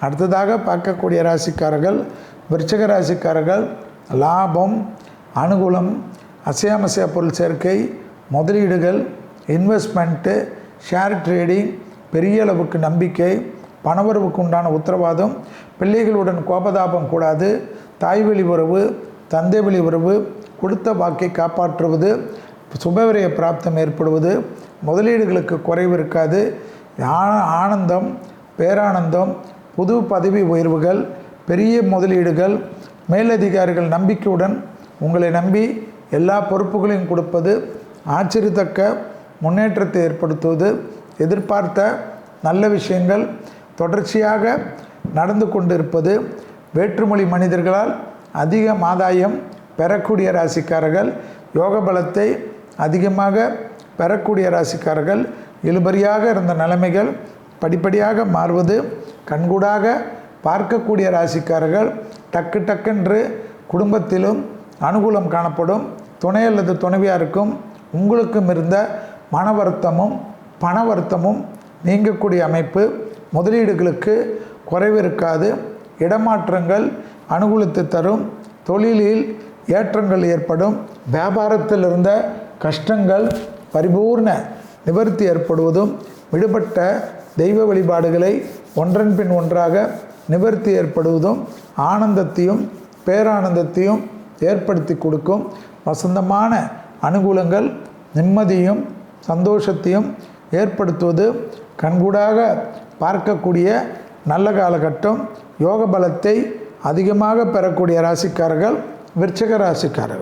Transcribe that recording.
அடுத்ததாக பார்க்கக்கூடிய ராசிக்காரர்கள் விருச்சிக ராசிக்காரர்கள் லாபம், அனுகூலம், அசையாமசையா பொருள் சேர்க்கை, முதலீடுகள், இன்வெஸ்ட்மெண்ட்டு, ஷேர் ட்ரேடிங், பெரிய அளவுக்கு நம்பிக்கை, பணவரவுக்கு உண்டான உத்தரவாதம், பிள்ளைகளுடன் கோபதாபம் கூடாது, தாய்வழி உறவு, தந்தை வழி உறவு, கொடுத்த வாக்கை காப்பாற்றுவது, சுபவிரய பிராப்தம் ஏற்படுவது, முதலீடுகளுக்கு குறைவு இருக்காது, ஆனந்தம், பேரானந்தம், புது பதவி உயர்வுகள், பெரிய முதலீடுகள், மேலதிகாரிகள் நம்பிக்கையுடன் உங்களை நம்பி எல்லா பொறுப்புகளையும் கொடுப்பது, ஆச்சரியத்தக்க முன்னேற்றத்தை ஏற்படுத்துவது, எதிர்பார்த்த நல்ல விஷயங்கள் தொடர்ச்சியாக நடந்து கொண்டிருப்பது, வேற்றுமொழி மனிதர்களால் அதிக ஆதாயம் பெறக்கூடிய ராசிக்காரர்கள், யோக பலத்தை அதிகமாக பெறக்கூடிய ராசிக்காரர்கள், இழுபறியாக இருந்த நிலைமைகள் படிப்படியாக மாறுவது, கண்கூடாக பார்க்கக்கூடிய ராசிக்காரர்கள், டக்கு டக்கென்று குடும்பத்திலும் அனுகூலம் காணப்படும், துணை அல்லது துணைவியாருக்கும் உங்களுக்கும் இருந்த மன வருத்தமும் பண வருத்தமும் நீங்கக்கூடிய அமைப்பு, முதலீடுகளுக்கு குறைவு இருக்காது, இடமாற்றங்கள் அனுகூலத்தை தரும், தொழிலில் ஏற்றங்கள் ஏற்படும், வியாபாரத்தில் இருந்த கஷ்டங்கள் பரிபூர்ண நிவர்த்தி ஏற்படுவதும், விடுபட்ட தெய்வ வழிபாடுகளை ஒன்றன் பின் ஒன்றாக நிவர்த்தி ஏற்படுவதும் ஆனந்தத்தையும் பேரானந்தத்தையும் ஏற்படுத்தி கொடுக்கும். வசந்தமான அனுகூலங்கள் நிம்மதியும் சந்தோஷத்தையும் ஏற்படுத்துவது கண்கூடாக பார்க்கக்கூடிய நல்ல காலகட்டம். யோக பலத்தை அதிகமாக பெறக்கூடிய ராசிக்காரர்கள் விருச்சிக ராசிக்காரர்கள்.